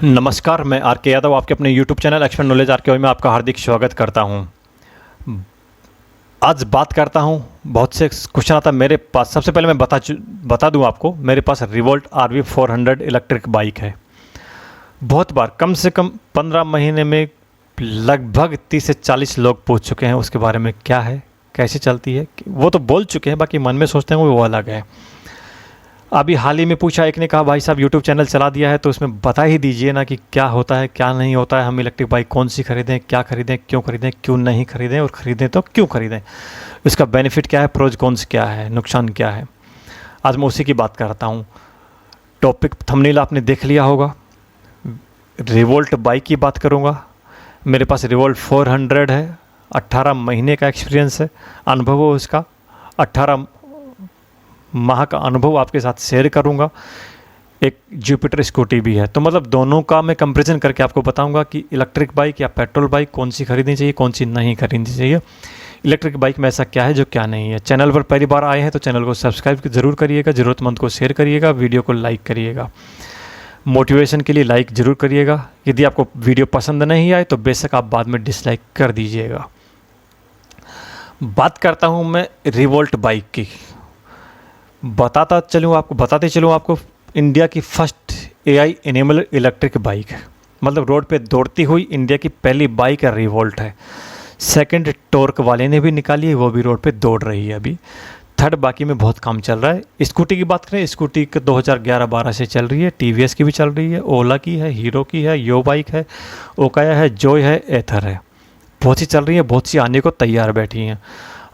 नमस्कार, मैं आर के यादव आपके अपने यूट्यूब चैनल एक्सपर्ट नॉलेज आर के में आपका हार्दिक स्वागत करता हूं। आज बात करता हूं, बहुत से क्वेश्चन आता है मेरे पास। सबसे पहले मैं बता दूं आपको, मेरे पास रिवोल्ट RV400 इलेक्ट्रिक बाइक है। बहुत बार, कम से कम 15 महीने में लगभग 30 से 40 लोग पूछ चुके हैं उसके बारे में, क्या है, कैसे चलती है। वो तो बोल चुके हैं, बाकी मन में सोचते हैं वो अलग है। अभी हाल ही में पूछा, एक ने कहा भाई साहब यूट्यूब चैनल चला दिया है तो उसमें बता ही दीजिए ना कि क्या होता है क्या नहीं होता है, हम इलेक्ट्रिक बाइक कौन सी खरीदें, क्या खरीदें, क्यों नहीं खरीदें, और ख़रीदें तो क्यों खरीदें, इसका बेनिफिट क्या है, प्रोज कौन से क्या है, नुकसान क्या है। आज मैं उसी की बात करता हूँ। टॉपिक थंबनेल आपने देख लिया होगा, रिवोल्ट बाइक की बात करूँगा। मेरे पास रिवोल्ट 400 है, 18 महीने का एक्सपीरियंस है, अनुभव हो उसका, 18 माह का अनुभव आपके साथ शेयर करूंगा। एक जुपिटर स्कूटी भी है, तो मतलब दोनों का मैं कंपैरिजन करके आपको बताऊंगा कि इलेक्ट्रिक बाइक या पेट्रोल बाइक कौन सी खरीदनी चाहिए, कौन सी नहीं खरीदनी चाहिए। इलेक्ट्रिक बाइक में ऐसा क्या है जो क्या नहीं है। चैनल पर पहली बार आए हैं तो चैनल को सब्सक्राइब ज़रूर करिएगा, ज़रूरतमंद को शेयर करिएगा, वीडियो को लाइक करिएगा, मोटिवेशन के लिए लाइक ज़रूर करिएगा। यदि आपको वीडियो पसंद नहीं आए तो बेशक आप बाद में डिसलाइक कर दीजिएगा। बात करता हूँ मैं रिवोल्ट बाइक की। बताते चलूँ आपको इंडिया की first AI enable electric bike है, मतलब रोड पे दौड़ती हुई इंडिया की पहली बाइक रिवोल्ट है। सेकंड टॉर्क वाले ने भी निकाली है, वो भी रोड पे दौड़ रही है अभी। थर्ड बाकी में बहुत काम चल रहा है। स्कूटी की बात करें, स्कूटी 2011-12 से चल रही है, TVS की भी चल रही है, ओला की है, हीरो की है, यो बाइक है, ओकाया है, जॉय है, एथर है। बहुत सी चल रही है, बहुत सी आने को तैयार बैठी हैं।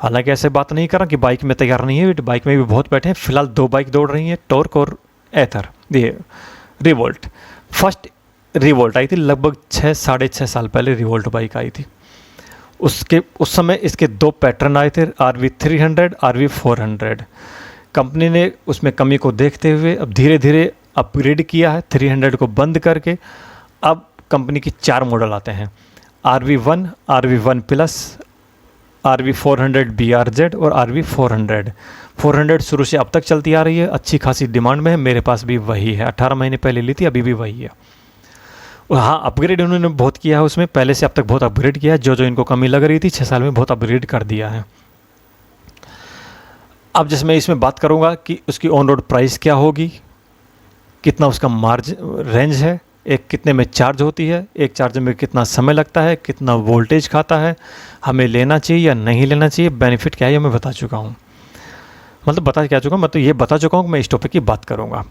हालांकि ऐसे बात नहीं कर रहा कि बाइक में तैयार नहीं है, बाइक में भी बहुत बैठे हैं। फिलहाल 2 बाइक दौड़ रही हैं, टॉर्क और एथर। ये रिवोल्ट, फर्स्ट रिवोल्ट आई थी लगभग 6-6.5 साल पहले रिवोल्ट बाइक आई थी। उस समय इसके 2 पैटर्न आए थे, RV300, RV400। कंपनी ने उसमें कमी को देखते हुए अब धीरे धीरे अपग्रेड किया है, 300 को बंद करके अब कंपनी की 4 मॉडल आते हैं, RV1, RV1 plus, RV400 BRZ और RV400। 400 शुरू से अब तक चलती आ रही है, अच्छी खासी डिमांड में है। मेरे पास भी वही है, 18 महीने पहले ली थी, अभी भी वही है। और हाँ, अपग्रेड उन्होंने बहुत किया है उसमें, पहले से अब तक बहुत अपग्रेड किया है। जो इनको कमी लग रही थी 6 साल में बहुत अपग्रेड कर दिया है। अब जैसे मैं इसमें बात करूँगा कि उसकी ऑन रोड प्राइस क्या होगी, कितना उसका मार्जिन रेंज है, एक कितने में चार्ज होती है, एक चार्ज में कितना समय लगता है, कितना वोल्टेज खाता है, हमें लेना चाहिए या नहीं लेना चाहिए, बेनिफिट क्या है ये मैं बता चुका हूँ। मतलब बता क्या चुका हूँ, मैं तो ये बता चुका हूँ, मैं इस टॉपिक की बात करूँगा।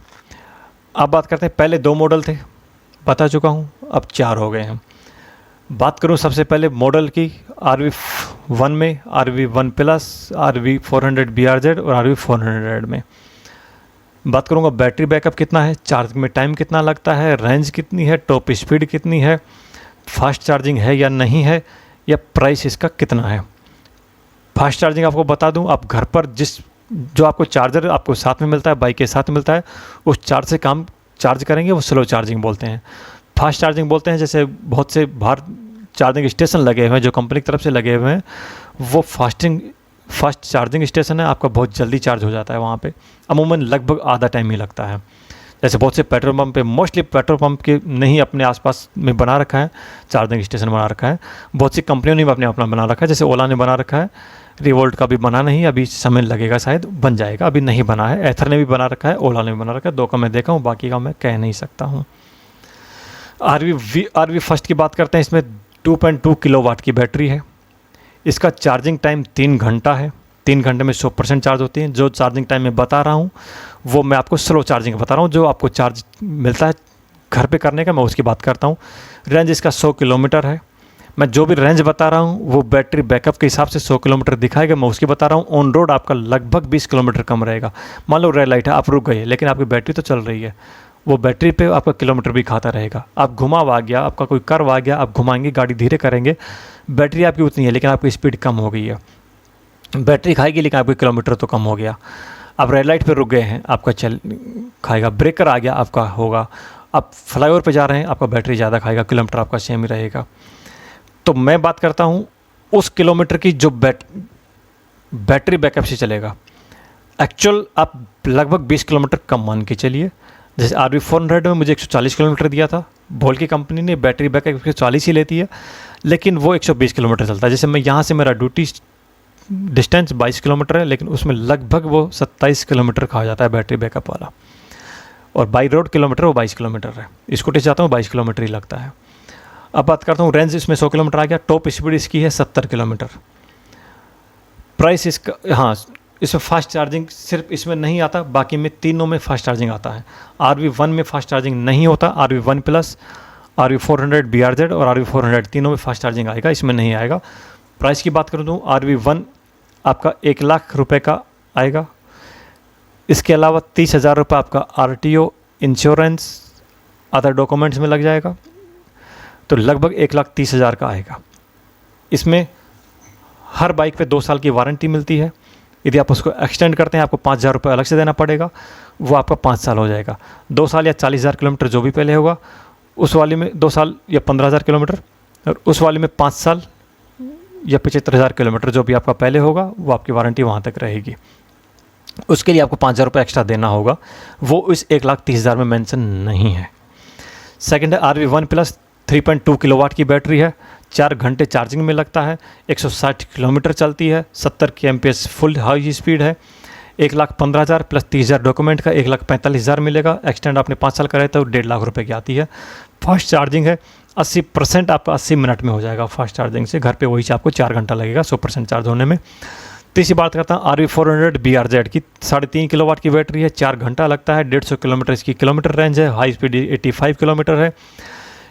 अब बात करते हैं, पहले 2 मॉडल थे, बता चुका हूँ, अब 4 हो गए हैं। बात करूँ सबसे पहले मॉडल की, RV1 में, RV1 प्लस, RV400 BRZ और RV400 में बात करूँगा। बैटरी बैकअप कितना है, चार्ज में टाइम कितना लगता है, रेंज कितनी है, टॉप स्पीड कितनी है, फास्ट चार्जिंग है या नहीं है, या प्राइस इसका कितना है। फास्ट चार्जिंग आपको बता दूं, आप घर पर जो आपको चार्जर आपको साथ में मिलता है, बाइक के साथ मिलता है, उस चार्ज से काम चार्ज करेंगे, वो स्लो चार्जिंग बोलते हैं। फास्ट चार्जिंग बोलते हैं, जैसे बहुत से बाहर चार्जिंग स्टेशन लगे हुए हैं जो कंपनी की तरफ से लगे हुए हैं, वो फास्ट चार्जिंग स्टेशन है, आपका बहुत जल्दी चार्ज हो जाता है वहाँ पे, अमूमन लगभग आधा टाइम ही लगता है। जैसे बहुत से पेट्रोल पंप पे, मोस्टली पेट्रोल पंप के नहीं अपने आसपास में बना रखा है, चार्जिंग स्टेशन बना रखा है। बहुत सी कंपनियों ने भी अपना बना रखा है, जैसे ओला ने बना रखा है, रिवोल्ट का भी बना नहीं, अभी समय लगेगा, शायद बन जाएगा, अभी नहीं बना है। एथर ने भी बना रखा है, ओला ने भी बना रखा है, 2 का मैं देखा हूँ, बाकी का मैं कह नहीं सकता हूँ। RV फर्स्ट की बात करते हैं, इसमें 2.2 किलोवाट की बैटरी है। इसका चार्जिंग टाइम 3 घंटा है, 3 घंटे में 100% चार्ज होती है। जो चार्जिंग टाइम मैं बता रहा हूँ वो मैं आपको स्लो चार्जिंग बता रहा हूँ, जो आपको चार्ज मिलता है घर पे करने का, मैं उसकी बात करता हूँ। रेंज इसका 100 किलोमीटर है। मैं जो भी रेंज बता रहा हूँ वो बैटरी बैकअप के हिसाब से 100 किलोमीटर दिखाएगा, मैं उसकी बता रहा हूँ। ऑन रोड आपका लगभग 20 किलोमीटर कम रहेगा। मान लो रेड लाइट है, आप रुक गए, लेकिन आपकी बैटरी तो चल रही है, वो बैटरी पे आपका किलोमीटर भी खाता रहेगा। आप घुमाव आ गया, आपका कोई कर्व आ गया, आप घुमाएंगे, गाड़ी धीरे करेंगे, बैटरी आपकी उतनी है लेकिन आपकी स्पीड कम हो गई है। बैटरी खाएगी लेकिन आपके किलोमीटर तो कम हो गया। आप रेड लाइट पे रुक गए हैं, आपका चल खाएगा, ब्रेकर आ गया आपका होगा, आप फ्लाईओवर पे जा रहे हैं, आपका बैटरी ज़्यादा खाएगा, किलोमीटर आपका सेम ही रहेगा। तो मैं बात करता हूँ उस किलोमीटर की जो बैटरी बैकअप से चलेगा। एक्चुअल आप लगभग 20 किलोमीटर कम मान के चलिए। जैसे RV400 में मुझे 140 किलोमीटर दिया था, बोल की कंपनी ने बैटरी बैकअप 140 ही लेती है, लेकिन वो 120 किलोमीटर चलता है। जैसे मैं यहाँ से, मेरा ड्यूटी डिस्टेंस 22 किलोमीटर है, लेकिन उसमें लगभग वो 27 किलोमीटर कहा जाता है बैटरी बैकअप वाला, और बाई रोड किलोमीटर वो 22 किलोमीटर है। स्कूटी से जाता हूँ 22 किलोमीटर ही लगता है। अब बात करता हूँ रेंज, इसमें 100 किलोमीटर आ गया। टॉप स्पीड इसकी है 70 किलोमीटर। प्राइस इसका, हाँ, इसमें फास्ट चार्जिंग सिर्फ इसमें नहीं आता, बाकी में तीनों में फास्ट चार्जिंग आता है। RV1 में फास्ट चार्जिंग नहीं होता, RV1 प्लस, RV400 BRZ और RV400 तीनों में फास्ट चार्जिंग आएगा, इसमें नहीं आएगा। प्राइस की बात करूँ तो RV1 आपका 1 लाख रुपए का आएगा। इसके अलावा 30,000 रुपये आपका RTO, इंश्योरेंस, अदर डॉक्यूमेंट्स में लग जाएगा, तो लगभग 1,30,000 का आएगा। इसमें हर बाइक पे 2 साल की वारंटी मिलती है। यदि आप उसको एक्सटेंड करते हैं, आपको 5,000 रुपये अलग से देना पड़ेगा, वो आपका 5 साल हो जाएगा। 2 साल या 40,000 किलोमीटर जो भी पहले होगा, उस वाले में 2 साल या 15,000 किलोमीटर, और उस वाले में 5 साल या 75,000 किलोमीटर जो भी आपका पहले होगा, वो आपकी वारंटी वहाँ तक रहेगी। उसके लिए आपको 5,000 रुपये एक्स्ट्रा देना होगा, वो इस 1,30,000 में मेंशन नहीं है। सेकंड है RV1 प्लस, 3.2 किलोवाट की बैटरी है, 4 घंटे चार्जिंग में लगता है, 160 किलोमीटर चलती है, 70 kmph फुल हाई स्पीड है। 1,15,000 प्लस 30,000 डॉक्यूमेंट का 1,45,000 मिलेगा। एक्सटेंड आपने 5 साल कराया तो 1.5 लाख रुपए की आती है। फास्ट चार्जिंग है, 80% आपका 80 मिनट में हो जाएगा फास्ट चार्जिंग से। घर पे वही से आपको 4 घंटा लगेगा 100% चार्ज होने में। तीसरी बात करता हूँ RV400 BRZ की, 3.5 किलोवाट की बैटरी है, 4 घंटा लगता है, 150 किलोमीटर इसकी किलोमीटर रेंज है, हाई स्पीड 85 किलोमीटर है।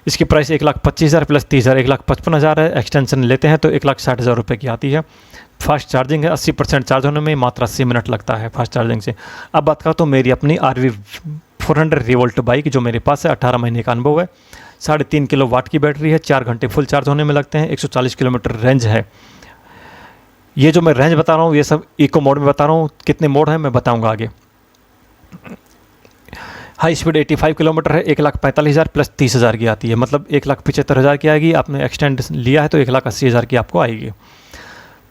इसकी प्राइस 1,25,000 प्लस 30,000 1,55,000 है। एक्सटेंशन लेते हैं तो 1,60,000 रुपये की आती है। फास्ट चार्जिंग है, 80% चार्ज होने में मात्र 80 मिनट लगता है फास्ट चार्जिंग से। अब बात करता हूँ मेरी अपनी RV400 रिवोल्ट बाइक जो मेरे पास है, 18 महीने का अनुभव है, 3.5 किलोवाट की बैटरी है, 4 घंटे फुल चार्ज होने में लगते हैं, 140 किलोमीटर रेंज है। ये जो मैं रेंज बता रहा हूँ ये सब इको मोड में बता रहा हूँ, कितने मोड हैं मैं बताऊँगा आगे। हाई स्पीड 85 किलोमीटर है, 1,45,000 प्लस 30,000 की आती है, मतलब 1,75,000 की आएगी। आपने एक्सटेंड लिया है तो 1,80,000 की आपको आएगी।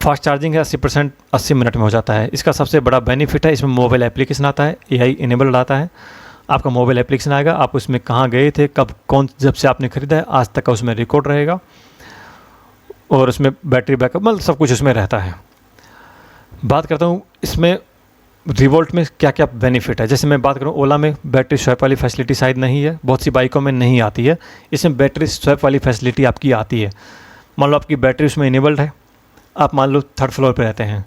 फास्ट चार्जिंग है, 80% 80 मिनट में हो जाता है। इसका सबसे बड़ा बेनिफिट है, इसमें मोबाइल एप्लीकेशन आता है, AI इनेबल्ड आता है। आपका मोबाइल एप्लीकेशन आएगा, आप उसमें कहाँ गए थे, कब, कौन, जब से आपने ख़रीदा है आज तक का उसमें रिकॉर्ड रहेगा, और उसमें बैटरी बैकअप मतलब सब कुछ उसमें रहता है। बात करता हूँ इसमें रिवोल्ट में क्या क्या बेनिफिट है। जैसे मैं बात करूँ, ओला में बैटरी स्वैप वाली फैसिलिटी शायद नहीं है, बहुत सी बाइकों में नहीं आती है। इसमें बैटरी स्वैप वाली फैसिलिटी आपकी आती है। मान लो आपकी बैटरी उसमें इनेबल्ड है, आप मान लो 3rd फ्लोर पे रहते हैं,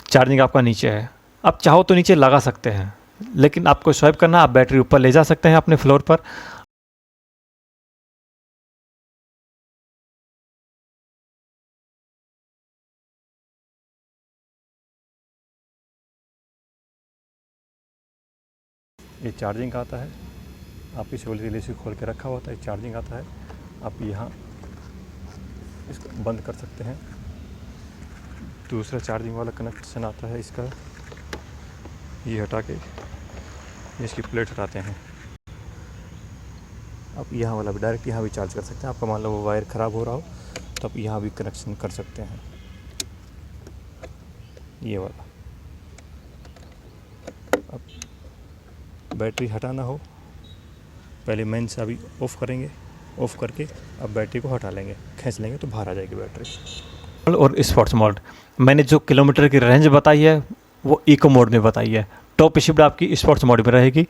चार्जिंग आपका नीचे है, आप चाहो तो नीचे लगा सकते हैं, लेकिन आपको स्वैप करना, आप बैटरी ऊपर ले जा सकते हैं अपने फ्लोर पर। ये चार्जिंग का आता है, आपकी सहूलियत के लिए इसे खोल के रखा हुआ था, चार्जिंग आता है। आप यहाँ इसको बंद कर सकते हैं। दूसरा चार्जिंग वाला कनेक्शन आता है इसका, ये हटा के इसकी प्लेट हटाते हैं। आप यहाँ वाला भी डायरेक्ट यहाँ भी चार्ज कर सकते हैं। आपका मान लो वो वायर ख़राब हो रहा हो तो आप यहाँ भी कनेक्शन कर सकते हैं, ये वाला। अब बैटरी हटाना हो, पहले मेन से अभी ऑफ़ करेंगे, ऑफ़ करके अब बैटरी को हटा लेंगे, खींच लेंगे तो बाहर आ जाएगी बैटरी। और स्पोर्ट्स मोड, मैंने जो किलोमीटर की रेंज बताई है वो इको मोड में बताई है। टॉप स्पीड आपकी स्पोर्ट्स मोड में रहेगी।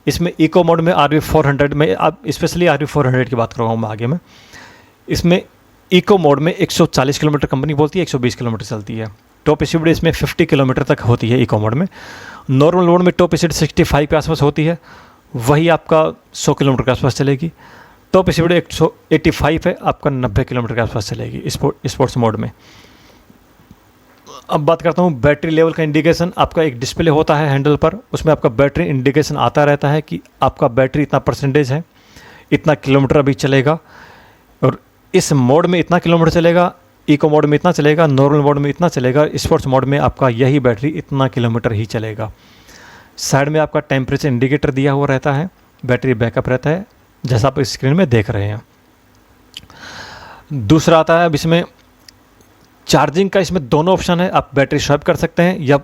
इसमें इको मोड में RV400 में, आप स्पेशली RV400 की बात कर रहा हूँ मैं आगे में, इसमें इको मोड में 140 किलोमीटर कंपनी बोलती है, 120 किलोमीटर चलती है। टॉप स्पीड इसमें 50 किलोमीटर तक होती है इको मोड में। नॉर्मल मोड में टॉप स्पीड 65 के आसपास होती है, वही आपका 100 किलोमीटर के आसपास चलेगी। टॉप स्पीड 185 है, आपका 90 किलोमीटर के आसपास चलेगी स्पोर्ट्स मोड में। अब बात करता हूँ बैटरी लेवल का इंडिकेशन। आपका एक डिस्प्ले होता है हैंडल पर, उसमें आपका बैटरी इंडिकेशन आता रहता है कि आपका बैटरी इतना परसेंटेज है, इतना किलोमीटर अभी चलेगा, और इस मोड में इतना किलोमीटर चलेगा, इको मोड में इतना चलेगा, नॉर्मल मोड में इतना चलेगा, स्पोर्ट्स मोड में आपका यही बैटरी इतना किलोमीटर ही चलेगा। साइड में आपका टेम्परेचर इंडिकेटर दिया हुआ रहता है, बैटरी बैकअप रहता है, जैसा आप स्क्रीन में देख रहे हैं। दूसरा आता है अब इसमें चार्जिंग का, इसमें दोनों ऑप्शन है। आप बैटरी स्वैप कर सकते हैं या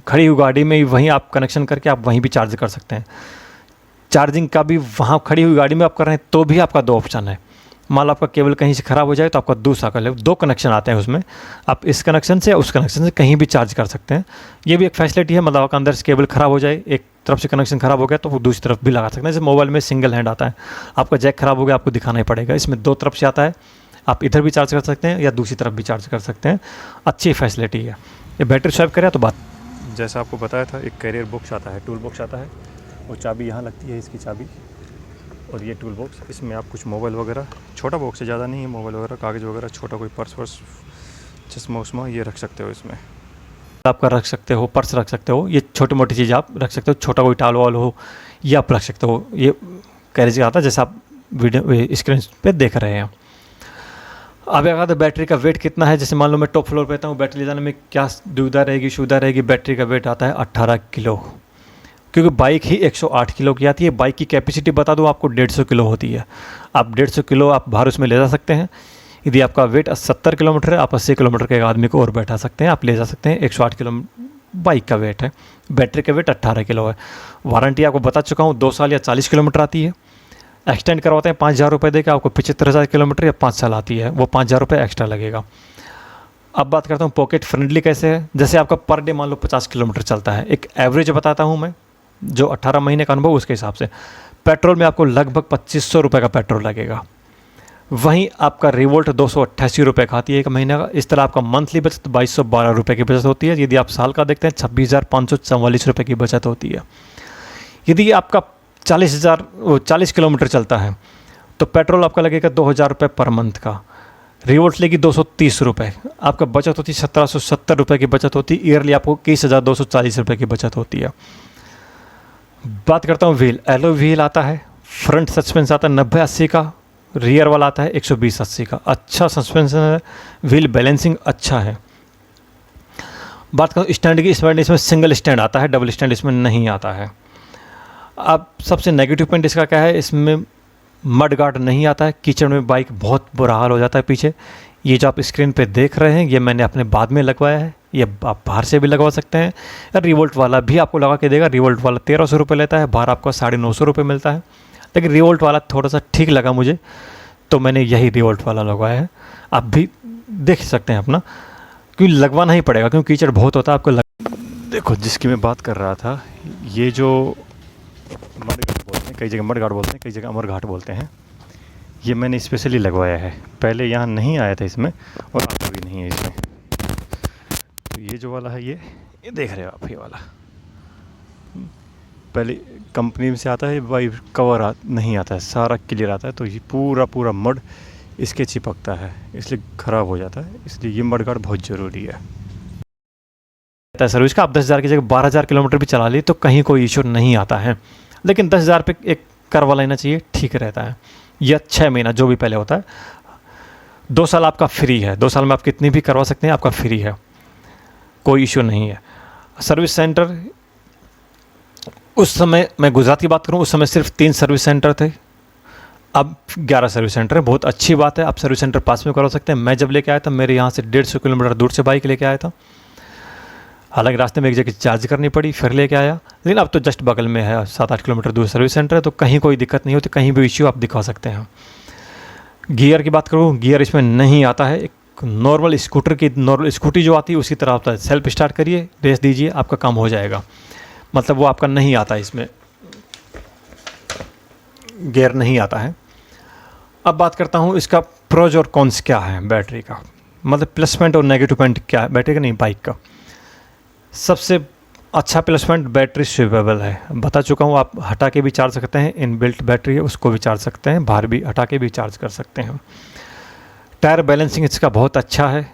खड़ी हुई गाड़ी में ही वहीं आप कनेक्शन करके आप वहीं भी चार्ज कर सकते हैं। चार्जिंग का भी वहाँ खड़ी हुई गाड़ी में आप कर रहे हैं तो भी आपका 2 ऑप्शन है। मान लो आपका केबल कहीं से ख़राब हो जाए तो आपका दूसरा कर ले, 2 कनेक्शन आते हैं उसमें, आप इस कनेक्शन से या उस कनेक्शन से कहीं भी चार्ज कर सकते हैं। ये भी एक फैसिलिटी है, मतलब आपका अंदर से केबल ख़राब हो जाए, एक तरफ से कनेक्शन ख़राब हो गया तो वो दूसरी तरफ भी लगा सकते हैं। जैसे मोबाइल में सिंगल हैंड आता है, आपका जैक ख़राब हो गया आपको दिखाना ही पड़ेगा, इसमें 2 तरफ से आता है, आप इधर भी चार्ज कर सकते हैं या दूसरी तरफ भी चार्ज कर सकते हैं। अच्छी फैसिलिटी है। ये बैटरी स्वैप करें तो बात, जैसा आपको बताया था, एक कैरियर बॉक्स आता है, टूल बॉक्स आता है, वो चाबी यहाँ लगती है, इसकी चाबी, और ये टूल बॉक्स, इसमें आप कुछ मोबाइल वगैरह, छोटा बॉक्स है, ज़्यादा नहीं है, मोबाइल वगैरह, कागज़ वगैरह, छोटा कोई पर्स वर्स, चश्मा उश्मा, ये रख सकते हो इसमें, आपका रख सकते हो, पर्स रख सकते हो, ये छोटी मोटी चीज़ आप रख सकते हो, छोटा कोई टाल वाल हो ये आप रख सकते हो। ये कैरेज आता है जैसा आप वीडियो स्क्रीन पे देख रहे हैं। अब अगर बैटरी का वेट कितना है, जैसे मान लो मैं टॉप फ्लोर पे रहता हूँ, बैटरी ले जाने में क्या दुविधा रहेगी, सुविधा रहेगी। बैटरी का वेट आता है 18 किलो, क्योंकि बाइक ही 108 किलो की आती है। बाइक की कैपेसिटी बता दूँ आपको 150 किलो होती है। आप 150 किलो आप भार उसमें ले जा सकते हैं। यदि आपका वेट 70 किलोमीटर है, आप 80 किलोमीटर के एक आदमी को और बैठा सकते हैं, आप ले जा सकते हैं। 108 किलो बाइक का वेट है, बैटरी का वेट 18 किलो है। वारंटी आपको बता चुका हूँ 2 साल या 40 किलोमीटर आती है। एक्सटेंड करवाते हैं 5,000 रुपये देकर, आपको 75,000 किलोमीटर या 5 साल आती है, वो 5,000 रुपये एक्स्ट्रा लगेगा। अब बात करता हूँ पॉकेट फ्रेंडली कैसे है। जैसे आपका पर डे मान लो 50 किलोमीटर चलता है, एक एवरेज बताता हूँ मैं, जो 18 महीने का अनुभव उसके हिसाब से। पेट्रोल में आपको लगभग 2,500 रुपये का पेट्रोल लगेगा। वहीं आपका रिवोल्ट 288 रुपये खाती है एक महीने का। इस तरह आपका मंथली बचत 2,212 रुपये की बचत होती है। यदि आप साल का देखते हैं 26,544 रुपये की बचत होती है। यदि आपका 40 किलोमीटर चलता है तो पेट्रोल आपका लगेगा 2,000 रुपये पर मंथ का। रिवोल्ट लेगी 230 रुपये, आपका बचत होती है 1,770 रुपये की बचत होती है। ईयरली आपको 21,240 रुपये की बचत होती है। बात करता हूँ व्हील, एलो व्हील आता है, फ्रंट सस्पेंस आता है 90-80 का, रियर वाला आता है 120-80 का। अच्छा सस्पेंशन है, व्हील बैलेंसिंग अच्छा है। बात करूँ स्टैंड की, इसमें सिंगल स्टैंड आता है, डबल स्टैंड इसमें नहीं आता है। अब सबसे नेगेटिव पॉइंट इसका क्या है, इसमें मड गार्ड नहीं आता है। कीचड़ में बाइक बहुत बुरा हाल हो जाता है पीछे। ये जो आप स्क्रीन पे देख रहे हैं ये मैंने अपने बाद में लगवाया है, ये आप बाहर से भी लगवा सकते हैं। रिवोल्ट वाला भी आपको लगा के देगा। रिवोल्ट वाला 1,300 रुपये लेता है, बाहर आपको 950 रुपये मिलता है। लेकिन रिवोल्ट वाला थोड़ा सा ठीक लगा मुझे, तो मैंने यही रिवोल्ट वाला लगवाया है। आप भी देख सकते हैं अपना, क्योंकि लगवाना ही पड़ेगा क्योंकि कीचड़ बहुत होता है आपको देखो जिसकी मैं बात कर रहा था, ये जो मड घाट बोलते हैं, कई जगह मड घाट बोलते हैं, कई जगह अमर घाट बोलते हैं, ये मैंने स्पेशली लगवाया है। पहले यहाँ नहीं आया था इसमें और आता भी नहीं है इसमें। तो ये जो वाला है ये देख रहे हो आप, ये वाला पहले कंपनी से आता है भाई, कवर नहीं आता है, सारा क्लियर आता है। तो ये पूरा मड इसके चिपकता है, इसलिए ख़राब हो जाता है। इसलिए ये मड गार्ड बहुत ज़रूरी है। सर्विस का आप 10,000 की जगह 12,000 किलोमीटर भी चला ली तो कहीं कोई इशू नहीं आता है। लेकिन 10,000 पे एक करवा लेना चाहिए, ठीक रहता है। या 6 महीना जो भी पहले होता है। 2 साल आपका फ्री है, 2 साल में आप कितनी भी करवा सकते हैं, आपका फ्री है, कोई इशू नहीं है। सर्विस सेंटर उस समय, मैं गुजरात की बात करूं, उस समय सिर्फ 3 सर्विस सेंटर थे, अब 11 सर्विस सेंटर है। बहुत अच्छी बात है, आप सर्विस सेंटर पास में करवा सकते हैं। मैं जब लेके आया था, मेरे यहाँ से 150 किलोमीटर दूर से बाइक लेके आया था। हालांकि रास्ते में एक जगह चार्ज करनी पड़ी, फिर लेके आया। लेकिन अब तो जस्ट बगल में है, 7-8 किलोमीटर दूर सर्विस सेंटर है, तो कहीं कोई दिक्कत नहीं होती, कहीं भी इश्यू आप दिखा सकते हैं। गियर की बात करूँ, गियर इसमें नहीं आता है। एक नॉर्मल स्कूटी जो आती है उसी तरह आता है। सेल्फ स्टार्ट करिए, रेस दीजिए, आपका काम हो जाएगा। मतलब वो आपका नहीं आता, इसमें गियर नहीं आता है। अब बात करता हूँ इसका प्रोज और कॉन्स क्या है बैटरी का, मतलब प्लस पॉइंट और नेगेटिव पॉइंट क्या है बैटरी का, नहीं बाइक का। सबसे अच्छा प्लस पॉइंट, बैटरी स्विवेबल है, बता चुका हूँ। आप हटा के भी चार्ज सकते हैं, इनबिल्ट बैटरी है उसको भी चार्ज सकते हैं, बाहर भी हटा के भी चार्ज कर सकते हैं। टायर बैलेंसिंग इसका बहुत अच्छा है,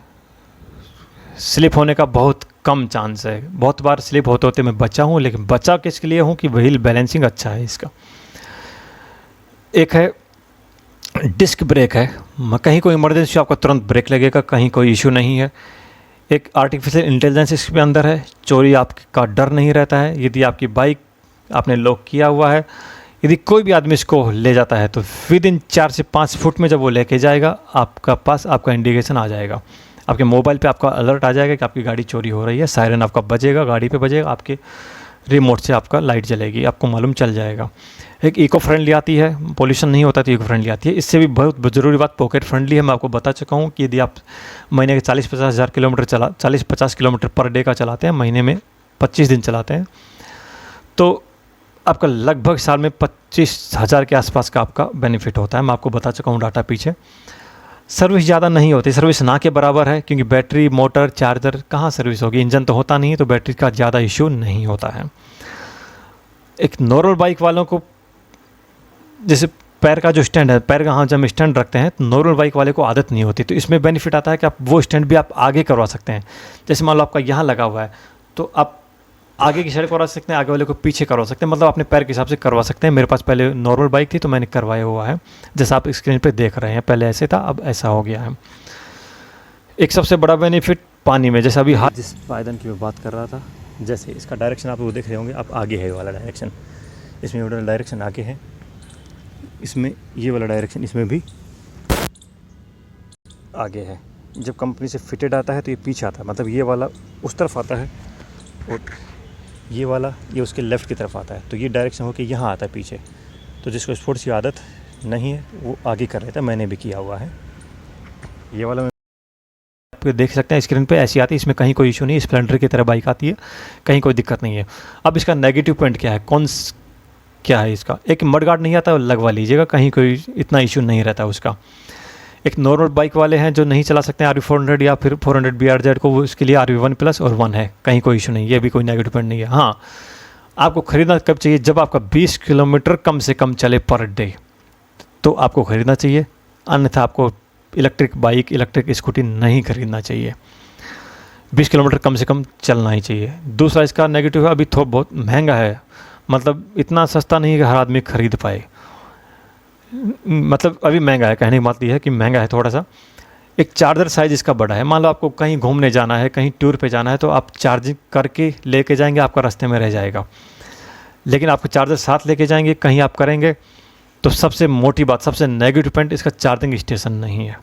स्लिप होने का बहुत कम चांस है। बहुत बार स्लिप होते होते मैं बचा हूँ, लेकिन बचा किसके लिए हूँ कि व्हील बैलेंसिंग अच्छा है इसका। एक है डिस्क ब्रेक है, कहीं कोई इमरजेंसी आपको तुरंत ब्रेक लगेगा, कहीं कोई इशू नहीं है। एक आर्टिफिशियल इंटेलिजेंस इसके अंदर है, चोरी आपका डर नहीं रहता है। यदि आपकी बाइक आपने लॉक किया हुआ है, यदि कोई भी आदमी इसको ले जाता है तो विदिन 4 से 5 फुट में जब वो लेके जाएगा, आपका पास आपका इंडिकेशन आ जाएगा, आपके मोबाइल पे आपका अलर्ट आ जाएगा कि आपकी गाड़ी चोरी हो रही है। सायरन आपका बजेगा, गाड़ी पे बजेगा, आपके रिमोट से आपका लाइट जलेगी, आपको मालूम चल जाएगा। एक इको फ्रेंडली आती है, पोल्यूशन नहीं होता तो इको फ्रेंडली आती है। इससे भी बहुत ज़रूरी बात पॉकेट फ्रेंडली है। मैं आपको बता चुका हूँ कि यदि आप महीने के 40-50 हज़ार किलोमीटर 40-50 किलोमीटर पर डे का चलाते हैं, महीने में 25 दिन चलाते हैं, तो आपका लगभग साल में 25,000 के आसपास का आपका बेनिफिट होता है। मैं आपको बता चुका हूँ डाटा पीछे। सर्विस ज़्यादा नहीं होती, सर्विस ना के बराबर है, क्योंकि बैटरी, मोटर, चार्जर कहाँ सर्विस होगी, इंजन तो होता नहीं है, तो बैटरी का ज़्यादा इशू नहीं होता है। एक नॉर्मल बाइक वालों को, जैसे पैर का जो स्टैंड है, पैर का, हाँ, जब हम स्टैंड रखते हैं तो नॉर्मल बाइक वाले को आदत नहीं होती, तो इसमें बेनिफिट आता है कि आप वो स्टैंड भी आप आगे करवा सकते हैं। जैसे मान लो आपका यहाँ लगा हुआ है, तो आप आगे की साइड करवा सकते हैं, आगे वाले को पीछे करवा सकते हैं, मतलब अपने पैर के हिसाब से करवा सकते हैं। मेरे पास पहले नॉर्मल बाइक थी तो मैंने करवाया हुआ है, जैसा आप स्क्रीन पे देख रहे हैं। पहले ऐसे था, अब ऐसा हो गया है। एक सबसे बड़ा बेनिफिट पानी में, जैसे अभी जिस पायदान की मैं बात कर रहा था, जैसे इसका डायरेक्शन आप वो देख रहे होंगे, आप आगे है वाला डायरेक्शन, इसमें ये वाला डायरेक्शन आगे है, इसमें ये वाला डायरेक्शन इसमें भी आगे है। जब कंपनी से फिटेड आता है तो ये पीछे आता है, मतलब ये वाला उस तरफ आता है और ये वाला ये उसके लेफ़्ट की तरफ आता है, तो ये डायरेक्शन होकर यहाँ आता है पीछे। तो जिसको स्पोर्ट्स की आदत नहीं है वो आगे कर लेता है, मैंने भी किया हुआ है। ये वाला आप देख सकते हैं स्क्रीन पे ऐसी आती है, इसमें कहीं कोई इशू नहीं, स्प्लेंडर की तरह बाइक आती है, कहीं कोई दिक्कत नहीं है। अब इसका नेगेटिव पॉइंट क्या है, क्या है इसका, एक मड गार्ड नहीं आता, लगवा लीजिएगा, कहीं कोई इतना इशू नहीं रहता उसका। एक नॉर्मल बाइक वाले हैं जो नहीं चला सकते हैं RV400 या फिर 400 BRZ को, वो इसके लिए RV1+ और 1 है, कहीं कोई इशू नहीं, ये भी कोई नेगेटिव पॉइंट नहीं है। हाँ, आपको ख़रीदना कब चाहिए, जब आपका 20 किलोमीटर कम से कम चले पर डे, तो आपको ख़रीदना चाहिए, अन्यथा आपको इलेक्ट्रिक बाइक, इलेक्ट्रिक स्कूटी नहीं खरीदना चाहिए। 20 किलोमीटर कम से कम चलना ही चाहिए। दूसरा इसका नेगेटिव है, अभी थोड़ा बहुत महंगा है, मतलब इतना सस्ता नहीं है कि हर आदमी खरीद पाए, मतलब अभी महंगा है, कहने की बात यह है कि महंगा है थोड़ा सा। एक चार्जर साइज़ इसका बड़ा है, मान लो आपको कहीं घूमने जाना है, कहीं टूर पे जाना है, तो आप चार्जिंग करके लेके जाएंगे, आपका रास्ते में रह जाएगा। लेकिन आपको चार्जर साथ लेके जाएंगे, कहीं आप करेंगे, तो सबसे मोटी बात, सबसे नेगेटिव पॉइंट, इसका चार्जिंग स्टेशन नहीं है।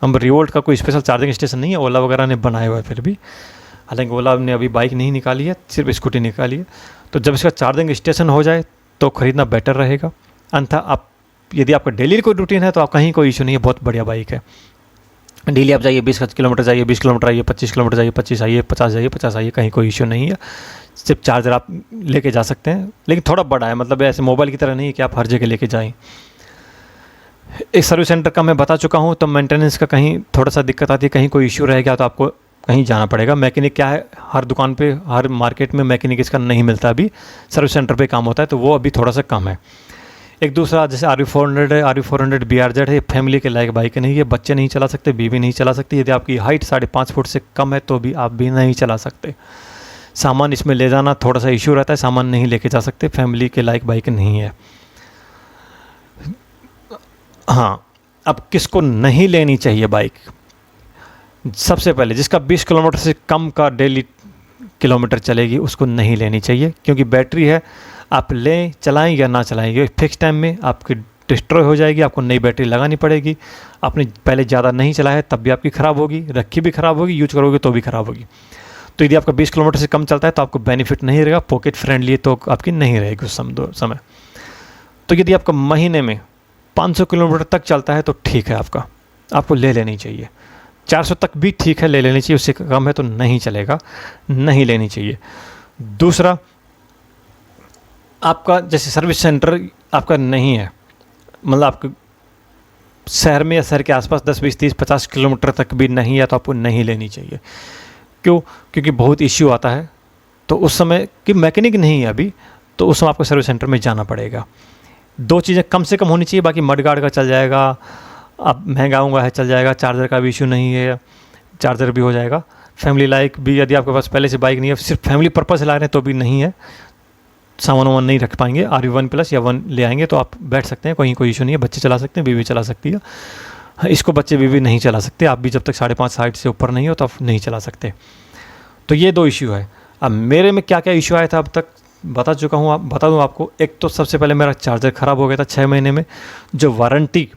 हम रिवोल्ट का कोई स्पेशल चार्जिंग स्टेशन नहीं है, ओला वगैरह ने बनाया हुआ है फिर भी, हालांकि ओला ने अभी बाइक नहीं निकाली है, सिर्फ स्कूटी निकाली है। तो जब इसका चार्जिंग स्टेशन हो जाए तो ख़रीदना बेटर रहेगा, अन्यथा आप, यदि आपका डेली कोई रूटीन है तो आप कहीं कोई इशू नहीं है, बहुत बढ़िया बाइक है। डेली आप जाइए, 20 किलोमीटर जाइए, 20 किलोमीटर आइए, 25 किलोमीटर जाइए, 25 आइए, 50 जाइए, 50 आइए, कहीं कोई इशू नहीं है। सिर्फ चार्जर आप लेके जा सकते हैं, लेकिन थोड़ा बड़ा है, मतलब ऐसे मोबाइल की तरह नहीं है कि आप हर जगह लेके जाएं। एक सर्विस सेंटर का मैं बता चुका हूँ, तो मेंटेनेंस का कहीं थोड़ा सा दिक्कत आती है, कहीं कोई इशू रह गया तो आपको कहीं जाना पड़ेगा। मैकेनिक क्या है, हर दुकान पे, हर मार्केट में मैकेनिक इसका नहीं मिलता, अभी सर्विस सेंटर पे काम होता है, तो वो अभी थोड़ा सा कम है। एक दूसरा, जैसे RV400 है, RV400 BRZ है, फैमिली के लायक बाइक नहीं है, बच्चे नहीं चला सकते, बीवी नहीं चला सकती, यदि आपकी हाइट 5.5 फुट से कम है तो भी आप भी नहीं चला सकते। सामान इसमें ले जाना थोड़ा सा इशू रहता है, सामान नहीं लेके जा सकते, फैमिली के लायक बाइक नहीं है। हाँ, अब किसको नहीं लेनी चाहिए बाइक, सबसे पहले जिसका 20 किलोमीटर से कम का डेली किलोमीटर चलेगी उसको नहीं लेनी चाहिए, क्योंकि बैटरी है, आप लें, चलाएं या ना चलाएं, ये फिक्स टाइम में आपकी डिस्ट्रॉय हो जाएगी, आपको नई बैटरी लगानी पड़ेगी। आपने पहले ज़्यादा नहीं चलाया है तब भी आपकी ख़राब होगी, रखी भी ख़राब होगी, यूज करोगे तो भी ख़राब होगी। तो यदि आपका 20 किलोमीटर से कम चलता है तो आपको बेनिफिट नहीं रहेगा, पॉकेट फ्रेंडली तो आपकी नहीं रहेगी उस समय। तो यदि आपका महीने में 500 किलोमीटर तक चलता है तो ठीक है, आपको ले लेनी चाहिए। 400 तक भी ठीक है, ले लेनी चाहिए, उससे कम है तो नहीं चलेगा, नहीं लेनी चाहिए। दूसरा, आपका जैसे सर्विस सेंटर आपका नहीं है, मतलब आपके शहर में या शहर के आसपास 10, 20, 30, 50 किलोमीटर तक भी नहीं है तो आपको नहीं लेनी चाहिए। क्यों? क्योंकि बहुत इश्यू आता है, तो उस समय कि मैकेनिक नहीं है अभी, तो उस समय आपको सर्विस सेंटर में जाना पड़ेगा। 2 चीज़ें कम से कम होनी चाहिए, बाकी मड गार्ड का चल जाएगा, अब महंगा होगा है चल जाएगा, चार्जर का भी इशू नहीं है, चार्जर भी हो जाएगा। फैमिली लाइक भी, यदि आपके पास पहले से बाइक नहीं है, सिर्फ फैमिली पर्पस से ला रहे हैं तो भी नहीं है, सामान वामान नहीं रख पाएंगे, RV1+ या 1 ले आएंगे तो आप बैठ सकते हैं, कोई इशू नहीं है, बच्चे चला सकते हैं, बीवी चला सकती है। इसको बच्चे बीवी नहीं चला सकते, आप भी जब तक 5.5 हाइट से ऊपर नहीं हो तो आप नहीं चला सकते। तो ये 2 इशू है। अब मेरे में क्या क्या इशू आया था अब तक बता चुका हूँ, बता दूँ आपको। एक तो सबसे पहले मेरा चार्जर ख़राब हो गया था 6 महीने में, जो वारंटी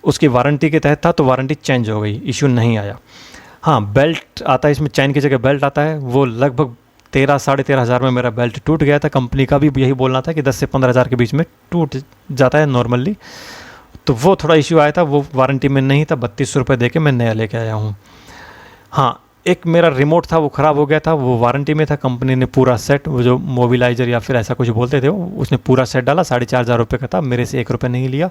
उसकी वारंटी के तहत था, तो वारंटी चेंज हो गई, इशू नहीं आया। हाँ, बेल्ट आता है इसमें, चैन की जगह बेल्ट आता है, वो लगभग 13 साढ़े 13 हज़ार में मेरा बेल्ट टूट गया था। कंपनी का भी यही बोलना था कि 10 से 15 हज़ार के बीच में टूट जाता है नॉर्मली। तो वो थोड़ा इश्यू आया था, वो वारंटी में नहीं था, 3200 रुपये दे के मैं नया लेके आया हूँ। हाँ, एक मेरा रिमोट था वो ख़राब हो गया था, वो वारंटी में था। कंपनी ने पूरा सेट, वो जो मोबिलाइज़र या फिर ऐसा कुछ बोलते थे, उसने पूरा सेट डाला, 4,500 रुपये का था, मेरे से 1 रुपये नहीं लिया।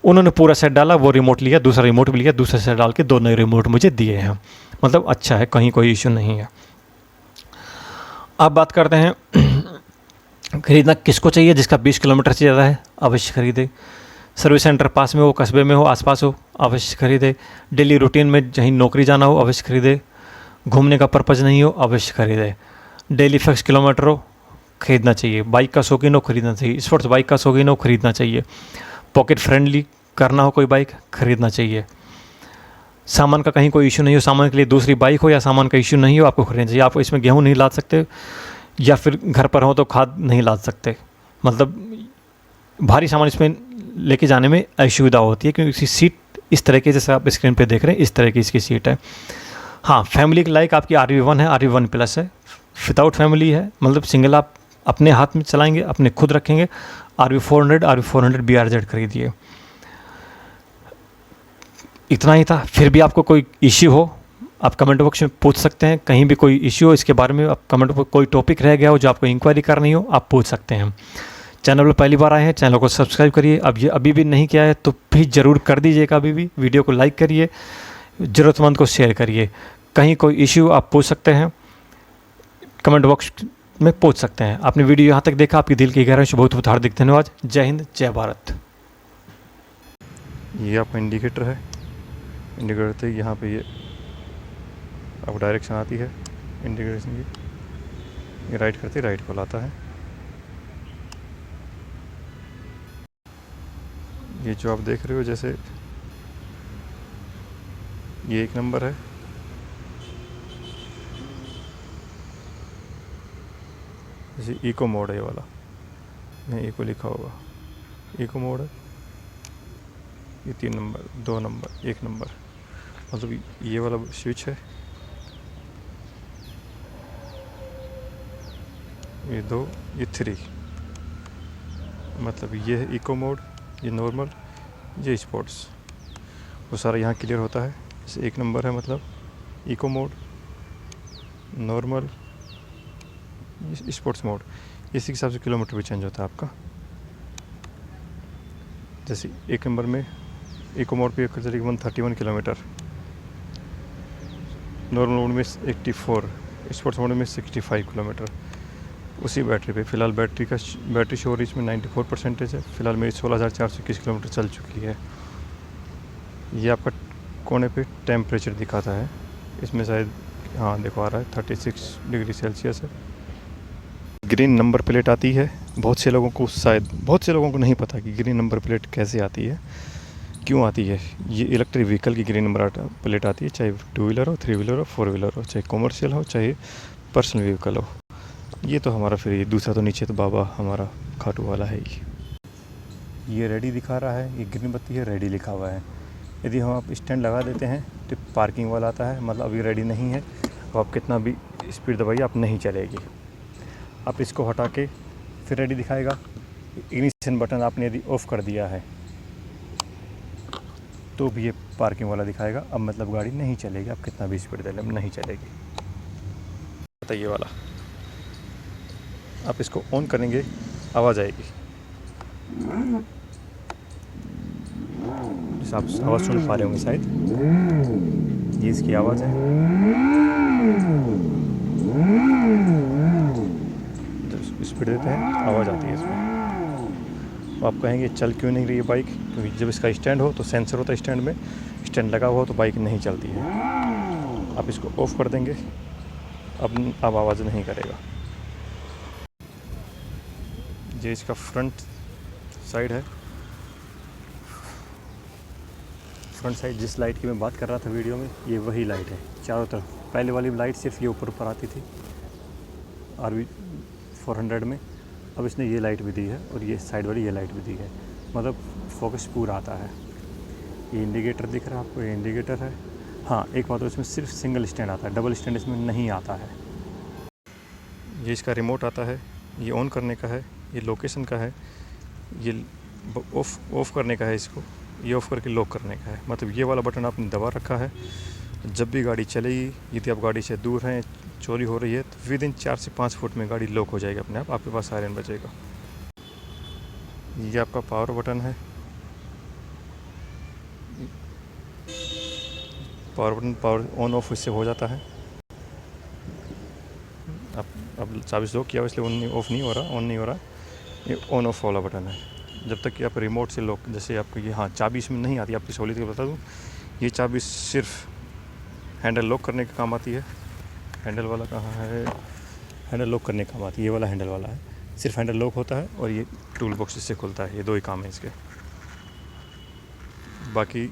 उन्होंने पूरा सेट डाला, वो रिमोट लिया, दूसरा रिमोट भी लिया, दूसरा सेट डाल के 2 नए रिमोट मुझे दिए हैं। मतलब अच्छा है, कहीं कोई इशू नहीं है। अब बात करते हैं ख़रीदना किसको चाहिए। जिसका 20 किलोमीटर से ज़्यादा है अवश्य ख़रीदे। सर्विस सेंटर पास में हो, कस्बे में हो, आसपास हो, अवश्य ख़रीदे। डेली रूटीन में कहीं नौकरी जाना हो, अवश्य ख़रीदे। घूमने का पर्पज़ नहीं हो, अवश्य ख़रीदे। डेली फिक्स किलोमीटर हो, ख़रीदना चाहिए। बाइक का शौकीन हो, ख़रीदना चाहिए। स्पोर्ट्स बाइक का शौकीन हो, ख़रीदना चाहिए। पॉकेट फ्रेंडली करना हो कोई बाइक, ख़रीदना चाहिए। सामान का कहीं कोई इशू नहीं हो, सामान के लिए दूसरी बाइक हो या सामान का इशू नहीं हो, आपको खरीदना चाहिए। आप इसमें गेहूँ नहीं लाद सकते, या फिर घर पर हो तो खाद नहीं लाद सकते। मतलब भारी सामान इसमें लेके जाने में असुविधा होती है, क्योंकि इसकी सीट इस तरह की, जैसे आप स्क्रीन पे देख रहे हैं, इस तरह की इसकी सीट है। हाँ, फैमिली के लाइक आपकी RV1 है, RV1 प्लस है। विदाउट फैमिली है, मतलब सिंगल आप अपने हाथ में चलाएंगे, अपने खुद रखेंगे, RV400 BRZ खरीदिए। इतना ही था। फिर भी आपको कोई इश्यू हो, आप कमेंट बॉक्स में पूछ सकते हैं। कहीं भी कोई इश्यू हो इसके बारे में, आप कमेंट बॉक्स, कोई टॉपिक रह गया हो जो आपको इंक्वायरी करनी हो, आप पूछ सकते हैं। चैनल पर पहली बार आए हैं, चैनल को सब्सक्राइब करिए। अब ये अभी भी नहीं किया है तो प्लीज़ ज़रूर कर दीजिएगा। अभी भी वीडियो को लाइक करिए, ज़रूरतमंद को शेयर करिए। कहीं कोई इश्यू आप पूछ सकते हैं, कमेंट बॉक्स में पूछ सकते हैं। आपने वीडियो यहाँ तक देखा, आपकी दिल की गहराई से बहुत बहुत हार्दिक धन्यवाद। जय हिंद, जय भारत। ये आपका इंडिकेटर है। इंडिकेटर से यहाँ पे ये अब डायरेक्शन आती है इंडिकेशन की। ये राइट करते राइट को लाता है। ये जो आप देख रहे हो, जैसे ये 1 नंबर है, जैसे इको मोड है ये वाला, यहाँ इको लिखा होगा, इको मोड है। ये 3 नंबर, 2 नंबर, 1 नंबर, मतलब ये वाला स्विच है। ये 2, ये 3, मतलब ये है इको मोड, ये नॉर्मल, ये स्पोर्ट्स। वो सारा यहाँ क्लियर होता है। जैसे 1 नंबर है मतलब eco mode, normal, sports mode. इसी हिसाब से किलोमीटर भी चेंज होता है आपका। जैसे 1 नंबर में इको मोड पे चलेगी 131 किलोमीटर, नॉर्मल मोड में 84, स्पोर्ट्स मोड में 65 किलोमीटर। उसी बैटरी पे फ़िलहाल बैटरी स्टोरेज इसमें 94% है। फ़िलहाल मेरी 16,421 किलोमीटर चल चुकी है। ये आपका कोने पे टेम्परेचर दिखाता है, इसमें शायद, हाँ देखो आ रहा है 36 डिग्री सेल्सियस है। ग्रीन नंबर प्लेट आती है। बहुत से लोगों को नहीं पता कि ग्रीन नंबर प्लेट कैसे आती है, क्यों आती है। ये इलेक्ट्रिक व्हीकल की ग्रीन नंबर प्लेट आती है, चाहे 2 व्हीलर हो, 3 व्हीलर हो, 4 व्हीलर हो, चाहे कॉमर्शियल हो, चाहे पर्सनल व्हीकल हो। ये तो हमारा, फिर ये दूसरा तो नीचे तो बाबा हमारा खाटू वाला है ही। ये रेडी दिखा रहा है, ये ग्रीन बत्ती है, रेडी लिखा हुआ है। यदि हम आप स्टैंड लगा देते हैं तो पार्किंग वाला आता है, मतलब अभी रेडी नहीं है, तो आप कितना भी स्पीड दबाइए आप नहीं चलेगी। आप इसको हटा के फिर रेडी दिखाएगा। इग्निशन बटन आपने यदि ऑफ़ कर दिया है तो भी ये पार्किंग वाला दिखाएगा। अब मतलब गाड़ी नहीं चलेगी, आप कितना भी स्पीड दे लें नहीं चलेगी। बताइए वाला, आप इसको ऑन करेंगे आवाज़ आएगी। जैसे आप आवाज़ सुन पा रहे होंगे शायद, ये इसकी आवाज़ है। जब स्पीड देते हैं आवाज़ आती है इसमें। तो आप कहेंगे चल क्यों नहीं रही है बाइक, क्योंकि जब इसका स्टैंड हो तो सेंसर होता है स्टैंड में, स्टैंड लगा हुआ हो तो बाइक नहीं चलती है। आप इसको ऑफ़ कर देंगे, अब आवाज़ नहीं करेगा। ये इसका फ्रंट साइड है। फ्रंट साइड जिस लाइट की मैं बात कर रहा था वीडियो में, ये वही लाइट है चारों तरफ। पहले वाली लाइट सिर्फ ये ऊपर आती थी RV400 में, अब इसने ये लाइट भी दी है और ये साइड वाली ये लाइट भी दी है, मतलब फोकस पूरा आता है। ये इंडिकेटर दिख रहा है आपको, ये इंडिकेटर है। हाँ, एक बात और, इसमें सिर्फ सिंगल स्टैंड आता है, डबल स्टैंड इसमें नहीं आता है। ये इसका रिमोट आता है, ये ऑन करने का है, ये लोकेशन का है, ये ऑफ़ करने का है, इसको ये ऑफ़ करके लॉक करने का है। मतलब ये वाला बटन आपने दबा रखा है, जब भी गाड़ी चलेगी, यदि आप गाड़ी से दूर हैं, चोरी हो रही है, तो विदिन 4 से 5 फुट में गाड़ी लॉक हो जाएगी अपने आप, आपके पास सायरन बजेगा। ये आपका पावर बटन है, पावर ऑन ऑफ इससे हो जाता है। अब चाबी से लॉक किया इसलिए ऑफ नहीं हो रहा, ऑन नहीं हो रहा। ये ऑन ऑफ वाला बटन है। जब तक कि आप रिमोट से लॉक, जैसे आपको ये, हाँ चाबी इसमें नहीं आती, आपकी सहूलियत के बता दूँ, ये चाबी सिर्फ हैंडल लॉक करने के काम आती है। हैंडल वाला कहाँ है, हैंडल लॉक करने का काम आती है, ये वाला हैंडल वाला है, सिर्फ हैंडल लॉक होता है और ये टूल बॉक्स इससे खुलता है। ये 2 ही काम है इसके। बाकी